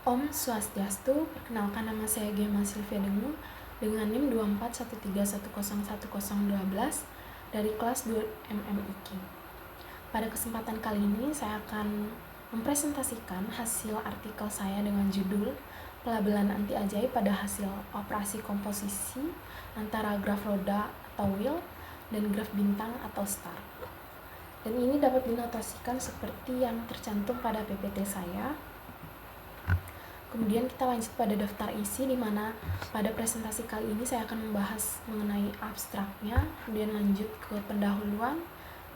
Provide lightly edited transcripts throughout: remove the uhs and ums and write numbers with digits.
Om Swastiastu, perkenalkan nama saya Gemma Silvia Dengu dengan NIM 2413101012 dari kelas 2 MMIQ. Pada kesempatan kali ini saya akan mempresentasikan hasil artikel saya dengan judul Pelabelan anti ajaib pada hasil operasi komposisi antara graf roda atau wheel dan graf bintang atau star. Dan ini dapat dinotasikan seperti yang tercantum pada PPT saya. Kemudian kita lanjut pada daftar isi, di mana pada presentasi kali ini saya akan membahas mengenai abstraknya, kemudian lanjut ke pendahuluan,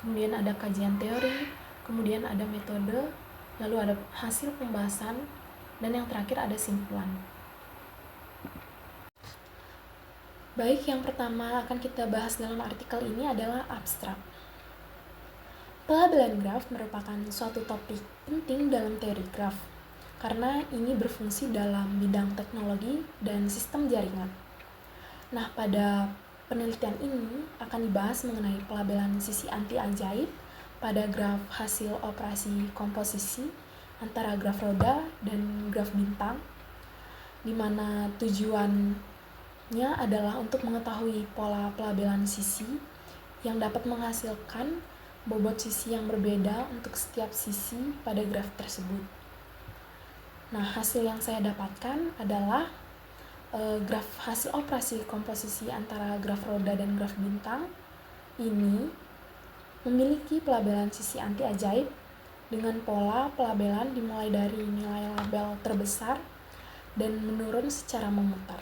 kemudian ada kajian teori, kemudian ada metode, lalu ada hasil pembahasan, dan yang terakhir ada simpulan. Baik, yang pertama akan kita bahas dalam artikel ini adalah abstrak. Pelabelan graf merupakan suatu topik penting dalam teori graf, karena ini berfungsi dalam bidang teknologi dan sistem jaringan. Nah, pada penelitian ini akan dibahas mengenai pelabelan sisi anti ajaib pada graf hasil operasi komposisi antara graf roda dan graf bintang, di mana tujuannya adalah untuk mengetahui pola pelabelan sisi yang dapat menghasilkan bobot sisi yang berbeda untuk setiap sisi pada graf tersebut. Nah, hasil yang saya dapatkan adalah graf hasil operasi komposisi antara graf roda dan graf bintang ini memiliki pelabelan sisi anti ajaib dengan pola pelabelan dimulai dari nilai label terbesar dan menurun secara memutar.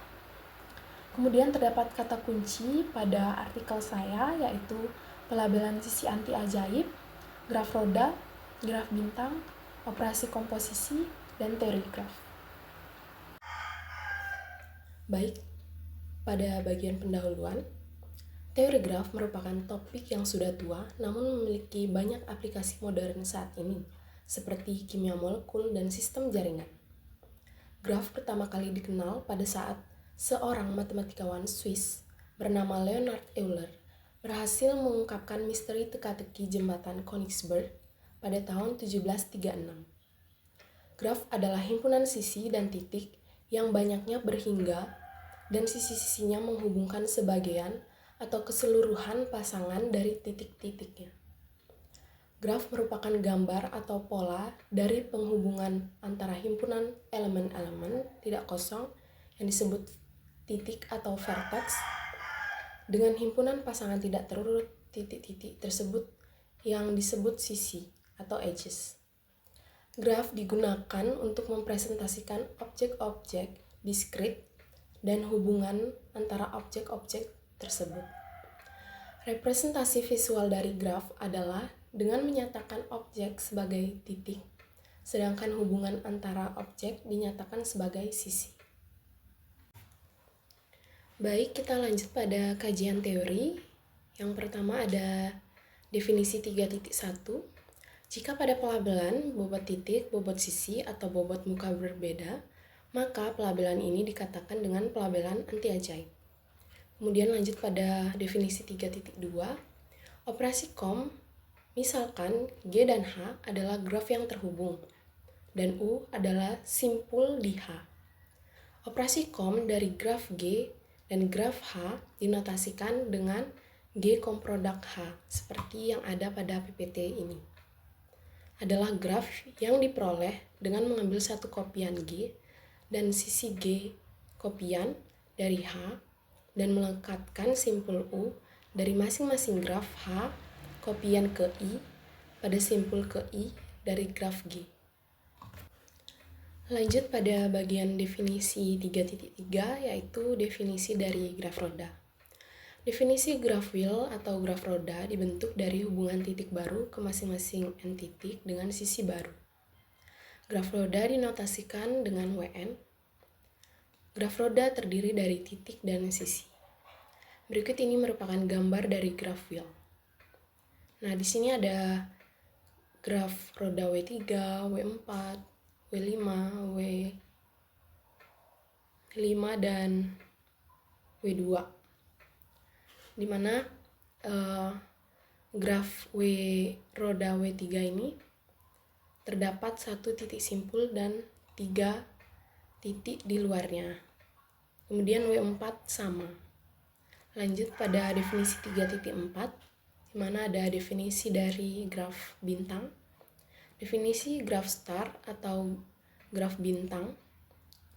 Kemudian terdapat kata kunci pada artikel saya, yaitu pelabelan sisi anti ajaib, graf roda, graf bintang, operasi komposisi, dan teori graf. Baik, pada bagian pendahuluan, teori graf merupakan topik yang sudah tua namun memiliki banyak aplikasi modern saat ini, seperti kimia molekul dan sistem jaringan. Graf pertama kali dikenal pada saat seorang matematikawan Swiss bernama Leonhard Euler berhasil mengungkapkan misteri teka-teki jembatan Königsberg pada tahun 1736. Graf adalah himpunan sisi dan titik yang banyaknya berhingga dan sisi-sisinya menghubungkan sebagian atau keseluruhan pasangan dari titik-titiknya. Graf merupakan gambar atau pola dari penghubungan antara himpunan elemen-elemen tidak kosong yang disebut titik atau vertex dengan himpunan pasangan tidak terurut titik-titik tersebut yang disebut sisi atau edges. Graf digunakan untuk mempresentasikan objek-objek diskrit dan hubungan antara objek-objek tersebut. Representasi visual dari graf adalah dengan menyatakan objek sebagai titik, sedangkan hubungan antara objek dinyatakan sebagai sisi. Baik, kita lanjut pada kajian teori. Yang pertama ada definisi 3.1. Jika pada pelabelan bobot titik, bobot sisi, atau bobot muka berbeda, maka pelabelan ini dikatakan dengan pelabelan anti ajaib. Kemudian lanjut pada definisi 3.2. Operasi kom, misalkan G dan H adalah graf yang terhubung, dan U adalah simpul di H. Operasi kom dari graf G dan graf H dinotasikan dengan G komproduk H, seperti yang ada pada PPT ini. Adalah graf yang diperoleh dengan mengambil satu kopian G dan sisi G kopian dari H dan melekatkan simpul U dari masing-masing graf H kopian ke I pada simpul ke I dari graf G. Lanjut pada bagian definisi 3.3, yaitu definisi dari graf roda. Definisi graf wheel atau graf roda dibentuk dari hubungan titik baru ke masing-masing n titik dengan sisi baru. Graf roda dinotasikan dengan Wn. Graf roda terdiri dari titik dan sisi. Berikut ini merupakan gambar dari graf wheel. Nah, di sini ada graf roda W3, W4, W5, W5 dan W2. Di mana graf roda W3 ini terdapat satu titik simpul dan 3 titik di luarnya. Kemudian W4 sama. Lanjut pada definisi 3.4, di mana ada definisi dari graf bintang. Definisi graf star atau graf bintang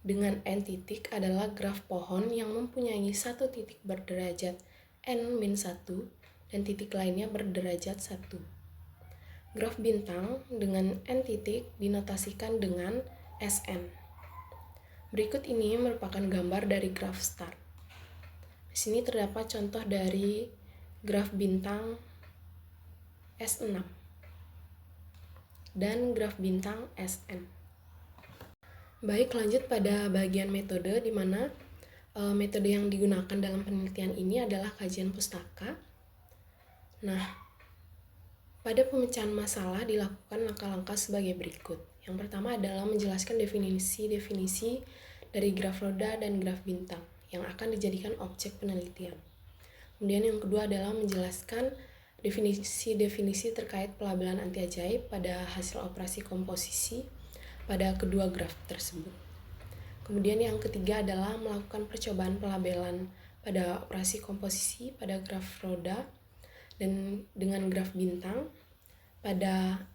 dengan n titik adalah graf pohon yang mempunyai satu titik berderajat n-1 dan titik lainnya berderajat 1. Graf bintang dengan n titik dinotasikan dengan Sn. Berikut ini merupakan gambar dari graf star. Di sini terdapat contoh dari graf bintang S6 dan graf bintang Sn. Baik, lanjut pada bagian metode, di mana metode yang digunakan dalam penelitian ini adalah kajian pustaka. Nah, pada pemecahan masalah dilakukan langkah-langkah sebagai berikut. Yang pertama adalah menjelaskan definisi-definisi dari graf roda dan graf bintang yang akan dijadikan objek penelitian. Kemudian yang kedua adalah menjelaskan definisi-definisi terkait pelabelan anti ajaib pada hasil operasi komposisi pada kedua graf tersebut. Kemudian yang ketiga adalah melakukan percobaan pelabelan pada operasi komposisi pada graf roda dan dengan graf bintang pada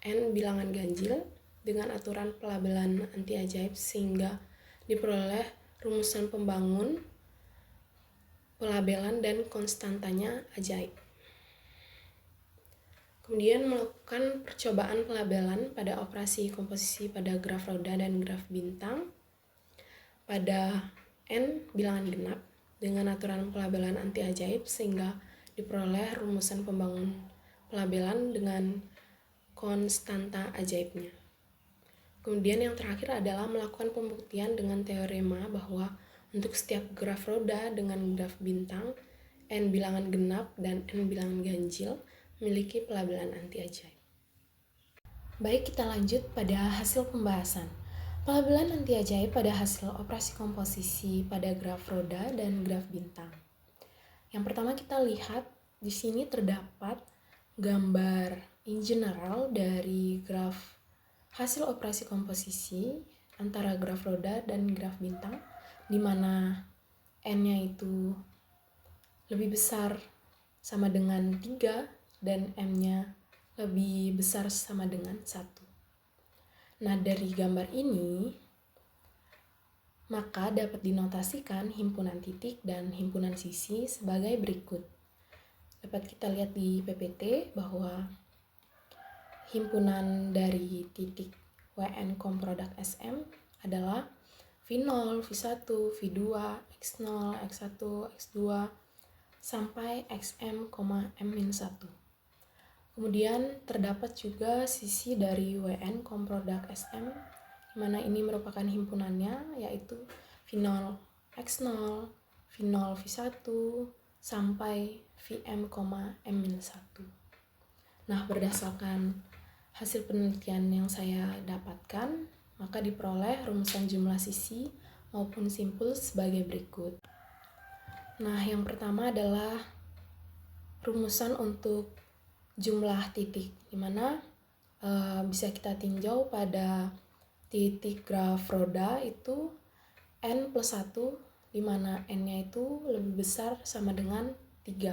n bilangan ganjil dengan aturan pelabelan anti ajaib sehingga diperoleh rumusan pembangun pelabelan dan konstantanya ajaib. Kemudian melakukan percobaan pelabelan pada operasi komposisi pada graf roda dan graf bintang pada n bilangan genap dengan aturan pelabelan anti ajaib sehingga diperoleh rumusan pembangun pelabelan dengan konstanta ajaibnya. Kemudian yang terakhir adalah melakukan pembuktian dengan teorema bahwa untuk setiap graf roda dengan graf bintang, n bilangan genap dan n bilangan ganjil memiliki pelabelan anti ajaib. Baik, kita lanjut pada hasil pembahasan. Pelabelan anti ajaib pada hasil operasi komposisi pada graf roda dan graf bintang. Yang pertama kita lihat di sini terdapat gambar in general dari graf hasil operasi komposisi antara graf roda dan graf bintang, di mana n-nya itu lebih besar sama dengan 3 dan m-nya lebih besar sama dengan 1. Nah, dari gambar ini maka dapat dinotasikan himpunan titik dan himpunan sisi sebagai berikut. Dapat kita lihat di PPT bahwa himpunan dari titik WN Komprodak SM adalah V0, V1, V2, X0, X1, X2, sampai XM, M-1. Kemudian terdapat juga sisi dari WN Komprodak SM, di mana ini merupakan himpunannya, yaitu V0, X0, V0, V1, sampai VM, M-1. Nah, berdasarkan hasil penelitian yang saya dapatkan, maka diperoleh rumusan jumlah sisi maupun simpul sebagai berikut. Nah, yang pertama adalah rumusan untuk jumlah titik, di mana bisa kita tinjau pada titik graf roda itu n plus 1, di mana n-nya itu lebih besar sama dengan 3.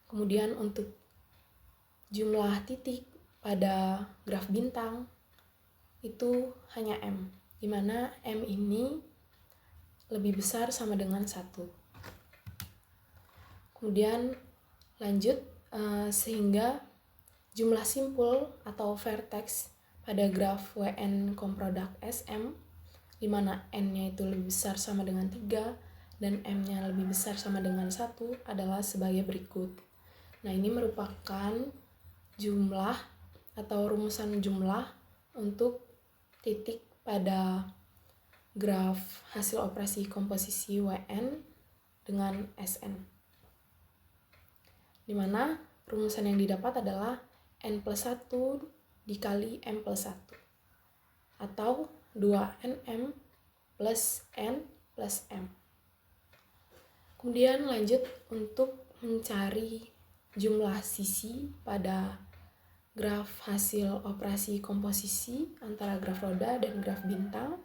Kemudian untuk jumlah titik pada graf bintang itu hanya m, di mana m ini lebih besar sama dengan 1. Kemudian lanjut sehingga jumlah simpul atau vertex pada graf WN Komprodak SM, di mana n-nya itu lebih besar sama dengan 3 dan m-nya lebih besar sama dengan 1 adalah sebagai berikut. Nah, ini merupakan jumlah atau rumusan jumlah untuk titik pada graf hasil operasi komposisi WN dengan SN, di mana rumusan yang didapat adalah n plus 1 dikali m plus 1 atau 2nm plus n plus m. Kemudian lanjut untuk mencari jumlah sisi pada graf hasil operasi komposisi antara graf roda dan graf bintang,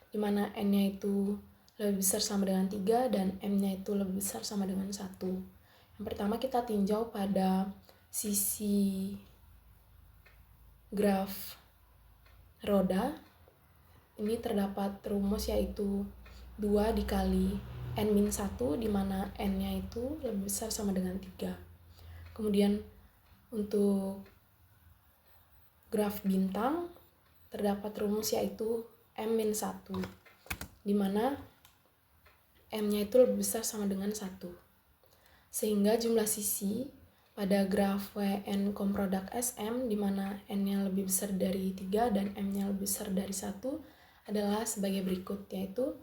di mana N-nya itu lebih besar sama dengan 3 dan M-nya itu lebih besar sama dengan 1. Yang pertama kita tinjau pada sisi graf roda. Ini terdapat rumus yaitu 2 dikali N-1 di mana N-nya itu lebih besar sama dengan 3. Kemudian untuk graf bintang terdapat rumus yaitu M-1 di mana M-nya itu lebih besar sama dengan 1. Sehingga jumlah sisi pada graf WN komprodak SM di mana N-nya lebih besar dari 3 dan M-nya lebih besar dari 1 adalah sebagai berikut, yaitu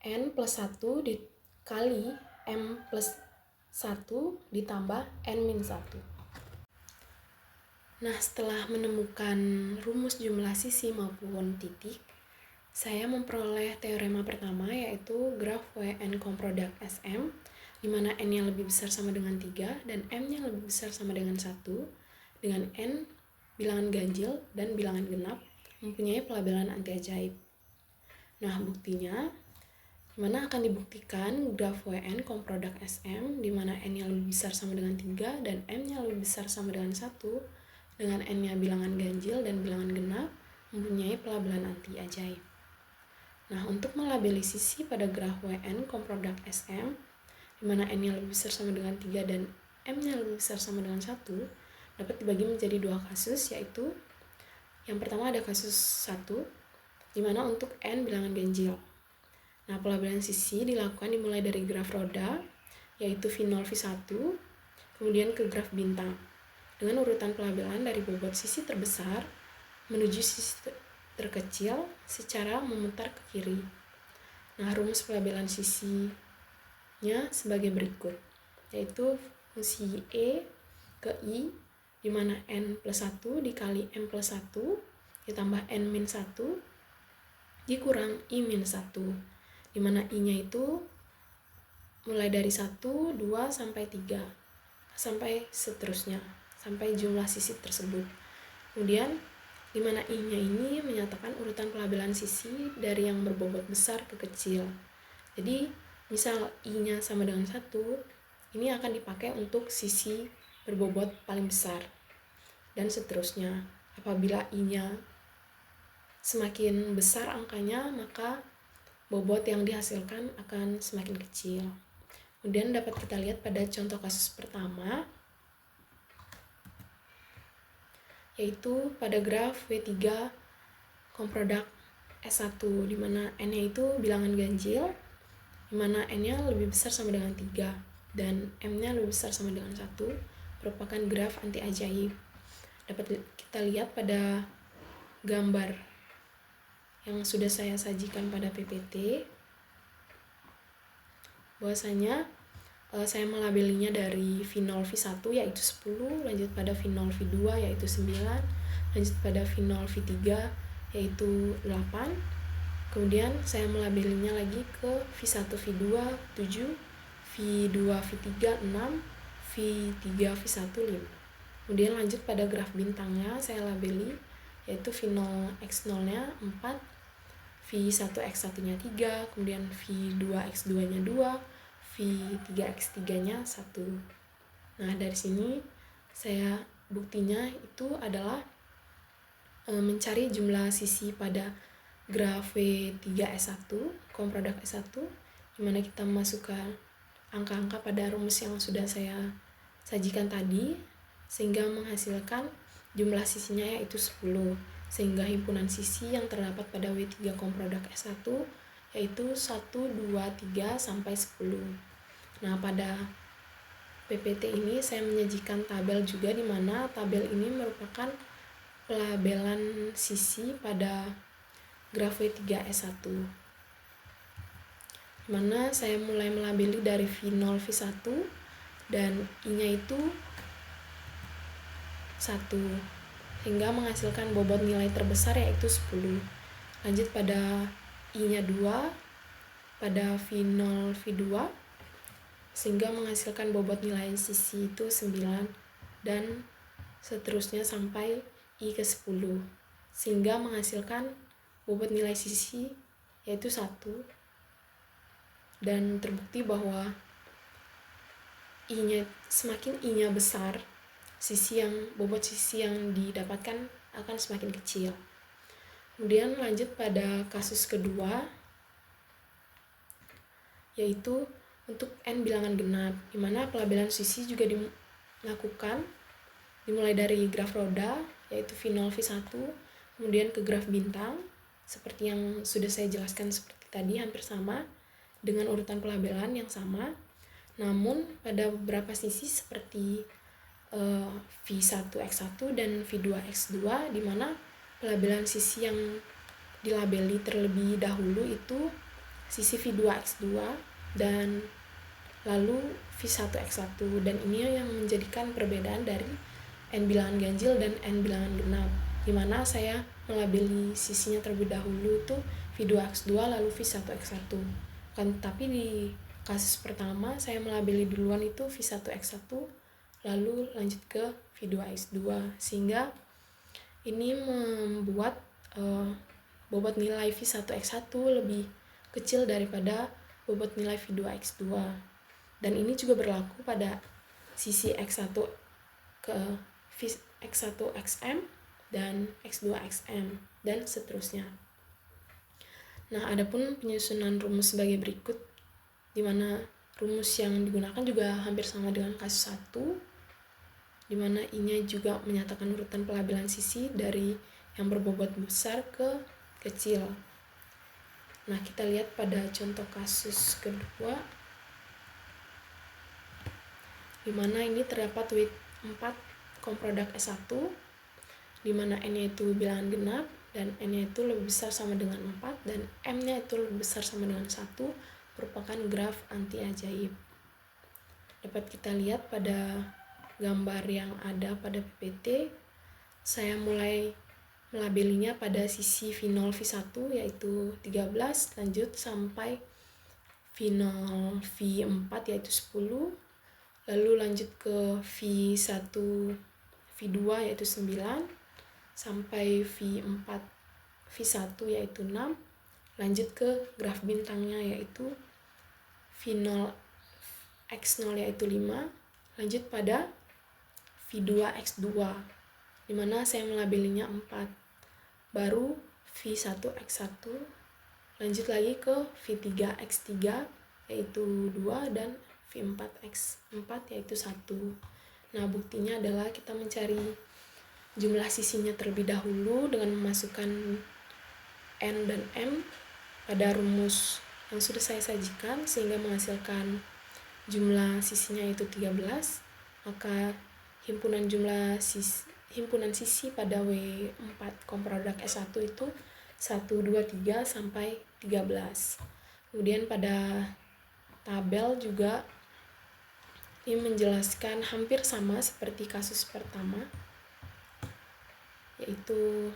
N plus 1 dikali M plus 1 ditambah N-1. Nah, setelah menemukan rumus jumlah sisi maupun titik, saya memperoleh teorema pertama yaitu graf WN komprodak SM di mana N-nya lebih besar sama dengan 3 dan M-nya lebih besar sama dengan 1 dengan N bilangan ganjil dan bilangan genap mempunyai pelabelan anti ajaib. Nah, buktinya dimana akan dibuktikan graf WN komprodak SM di mana N-nya lebih besar sama dengan 3 dan M-nya lebih besar sama dengan 1 dengan N-nya bilangan ganjil dan bilangan genap mempunyai pelabelan anti ajaib. Nah, untuk melabeli sisi pada graf WN komprodak SM di mana N-nya lebih besar sama dengan 3 dan M-nya lebih besar sama dengan 1 dapat dibagi menjadi 2 kasus, yaitu yang pertama ada kasus 1 di mana untuk N bilangan ganjil. Nah, pelabelan sisi dilakukan dimulai dari graf roda yaitu V0 V1 kemudian ke graf bintang dengan urutan pelabelan dari bobot sisi terbesar menuju sisi terkecil secara memutar ke kiri. Nah, rumus pelabelan sisinya sebagai berikut, yaitu fungsi E ke I di mana N plus 1 dikali M plus 1 ditambah N min 1 dikurang I min 1 di mana I-nya itu mulai dari 1, 2, sampai 3 sampai seterusnya sampai jumlah sisi tersebut. Kemudian di mana I-nya ini menyatakan urutan pelabelan sisi dari yang berbobot besar ke kecil. Jadi misal I-nya sama dengan 1, ini akan dipakai untuk sisi berbobot paling besar dan seterusnya. Apabila I-nya semakin besar angkanya, maka bobot yang dihasilkan akan semakin kecil. Kemudian dapat kita lihat pada contoh kasus pertama, yaitu pada graf W3 komprodak S1 di mana N-nya itu bilangan ganjil, di mana N-nya lebih besar sama dengan 3 dan M-nya lebih besar sama dengan 1, merupakan graf anti ajaib. Dapat kita lihat pada gambar yang sudah saya sajikan pada PPT, bahwasanya saya melabelinya dari V0 V1 yaitu 10, lanjut pada V0 V2 yaitu 9, lanjut pada V0 V3 yaitu 8, kemudian saya melabelinya lagi ke V1 V2 7, V2 V3 6, V3 V1 5. Kemudian lanjut pada graf bintangnya saya labeli yaitu V0 X0 nya 4, V1 X1 nya 3, kemudian V2 X2 nya 2, V3 X3 nya 1. Nah, dari sini saya buktinya itu adalah mencari jumlah sisi pada graf W3S1 komprodak S1 di mana kita memasukkan angka-angka pada rumus yang sudah saya sajikan tadi sehingga menghasilkan jumlah sisinya yaitu 10, sehingga himpunan sisi yang terdapat pada W3 komprodak S1 yaitu 1, 2, 3, sampai 10. Nah, pada PPT ini saya menyajikan tabel juga di mana tabel ini merupakan pelabelan sisi pada graf W3S1. Di mana saya mulai melabeli dari V0 V1 dan I-nya itu 1 sehingga menghasilkan bobot nilai terbesar yaitu 10. Lanjut pada I-nya 2 pada V0 V2 sehingga menghasilkan bobot nilai sisi itu 9 dan seterusnya sampai I ke 10 sehingga menghasilkan bobot nilai sisi yaitu 1, dan terbukti bahwa semakin I-nya besar, bobot sisi yang didapatkan akan semakin kecil. Kemudian lanjut pada kasus kedua, yaitu untuk N bilangan genap, di mana pelabelan sisi juga dilakukan dimulai dari graf roda, yaitu V0, V1, kemudian ke graf bintang, seperti yang sudah saya jelaskan seperti tadi, hampir sama, dengan urutan pelabelan yang sama. Namun pada beberapa sisi seperti V1X1 dan V2X2, di mana pelabelan sisi yang dilabeli terlebih dahulu itu sisi V2X2 dan lalu V1X1, dan ini yang menjadikan perbedaan dari N bilangan ganjil dan N bilangan genap, di mana saya melabeli sisinya terlebih dahulu itu V2X2 lalu V1X1. Tapi di kasus pertama saya melabeli duluan itu V1X1 lalu lanjut ke V2X2, sehingga ini membuat bobot nilai V1X1 lebih kecil daripada bobot nilai V2X2, dan ini juga berlaku pada sisi X1 ke X1XM dan X2XM dan seterusnya. Nah, adapun penyusunan rumus sebagai berikut, di mana rumus yang digunakan juga hampir sama dengan kasus 1, di mana I-nya juga menyatakan urutan pelabelan sisi dari yang berbobot besar ke kecil. Nah, kita lihat pada contoh kasus kedua, di mana ini terdapat weight 4 komprodak S1, di mana N-nya itu bilangan genap dan N-nya itu lebih besar sama dengan 4 dan M-nya itu lebih besar sama dengan 1, merupakan graf anti ajaib. Dapat kita lihat pada gambar yang ada pada PPT, saya mulai melabelinya pada sisi V0 V1 yaitu 13, lanjut sampai V0 V4 yaitu 10, lalu lanjut ke V1 V2 yaitu 9, sampai V4 V1 yaitu 6, lanjut ke graf bintangnya yaitu V0 X0 yaitu 5, lanjut pada V2X2, di mana saya melabelinya 4, baru V1X1, lanjut lagi ke V3X3 yaitu 2, dan V4X4 yaitu 1. Nah, buktinya adalah kita mencari jumlah sisinya terlebih dahulu dengan memasukkan N dan M pada rumus yang sudah saya sajikan, sehingga menghasilkan jumlah sisinya yaitu 13, maka himpunan sisi pada W4 komprodak S1 itu 1, 2, 3 sampai 13. Kemudian pada tabel juga ini menjelaskan hampir sama seperti kasus pertama, yaitu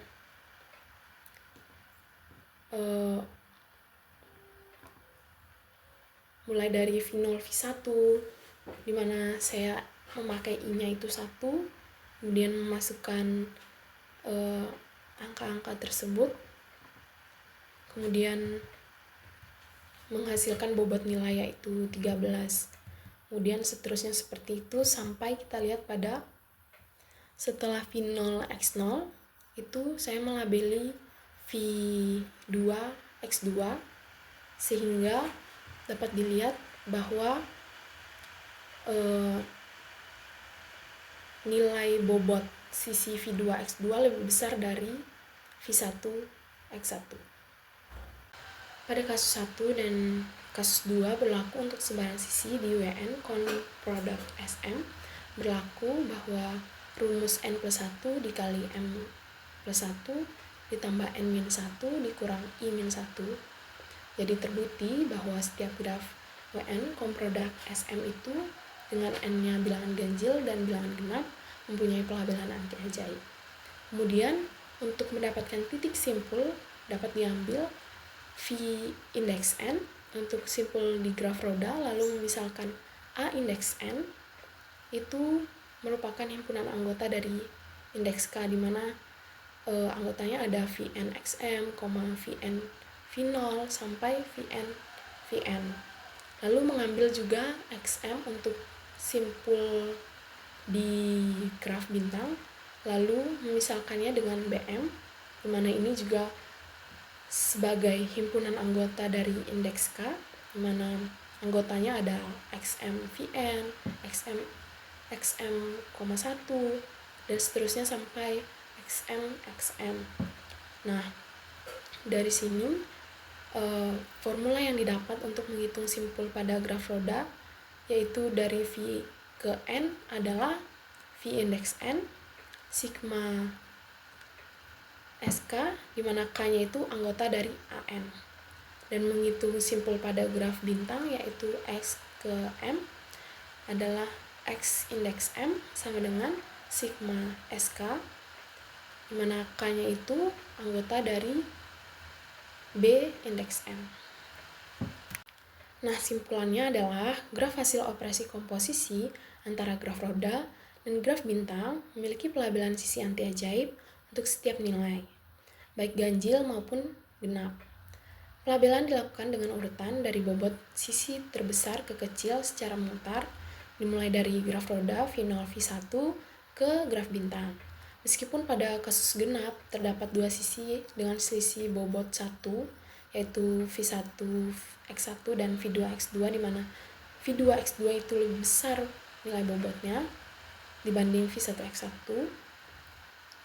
mulai dari V0 V1, di mana saya memakai I-nya itu 1, kemudian memasukkan angka-angka tersebut, kemudian menghasilkan bobot nilai yaitu 13. Kemudian seterusnya seperti itu sampai kita lihat pada setelah V0X0 itu saya melabeli V2X2, sehingga dapat dilihat bahwa nilai bobot sisi V2X2 lebih besar dari V1X1. Pada kasus 1 dan kasus 2 berlaku untuk sembarang sisi di WN komprodak SM, berlaku bahwa rumus N plus 1 dikali M plus 1 ditambah N-1 dikurang I-1. Jadi terbukti bahwa setiap graf WN komprodak SM itu dengan N-nya bilangan ganjil dan bilangan genap mempunyai pelabelan anti ajaib. Kemudian untuk mendapatkan titik simpul dapat diambil V indeks N untuk simpul di graf roda, lalu misalkan A indeks N itu merupakan himpunan anggota dari indeks K, di mana anggotanya ada Vn XM, Vn V0 sampai Vn. Lalu mengambil juga XM untuk simpul di graf bintang, lalu memisalkannya dengan Bm, di mana ini juga sebagai himpunan anggota dari indeks K, di mana anggotanya ada XM Vn, XM,1, dan seterusnya sampai XM. Nah, dari sini formula yang didapat untuk menghitung simpul pada graf roda yaitu dari V ke N adalah V indeks N sigma SK, di mana K-nya itu anggota dari AN. Dan menghitung simpul pada graf bintang yaitu X ke M adalah X indeks M sama dengan sigma SK, di mana K-nya itu anggota dari B indeks M. Nah, simpulannya adalah graf hasil operasi komposisi antara graf roda dan graf bintang memiliki pelabelan sisi anti ajaib untuk setiap nilai, baik ganjil maupun genap. Pelabelan dilakukan dengan urutan dari bobot sisi terbesar ke kecil secara mutar, dimulai dari graf roda V0 V1 ke graf bintang. Meskipun pada kasus genap terdapat dua sisi dengan selisih bobot 1, yaitu V1 X1 dan V2 X2, di mana V2 X2 itu lebih besar nilai bobotnya dibanding V1 X1,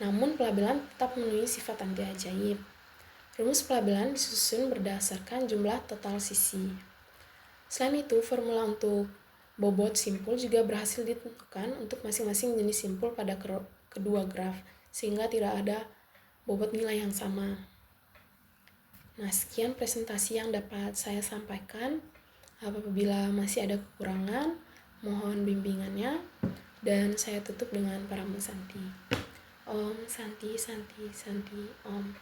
namun pelabelan tetap memenuhi sifat anti ajaib. Rumus pelabelan disusun berdasarkan jumlah total sisi. Selain itu, formula untuk bobot simpul juga berhasil ditentukan untuk masing-masing jenis simpul pada kedua graf, sehingga tidak ada bobot nilai yang sama. Nah, sekian presentasi yang dapat saya sampaikan. Apabila masih ada kekurangan, mohon bimbingannya, dan saya tutup dengan Paramahansa Santi. Om Santi Santi Santi Om.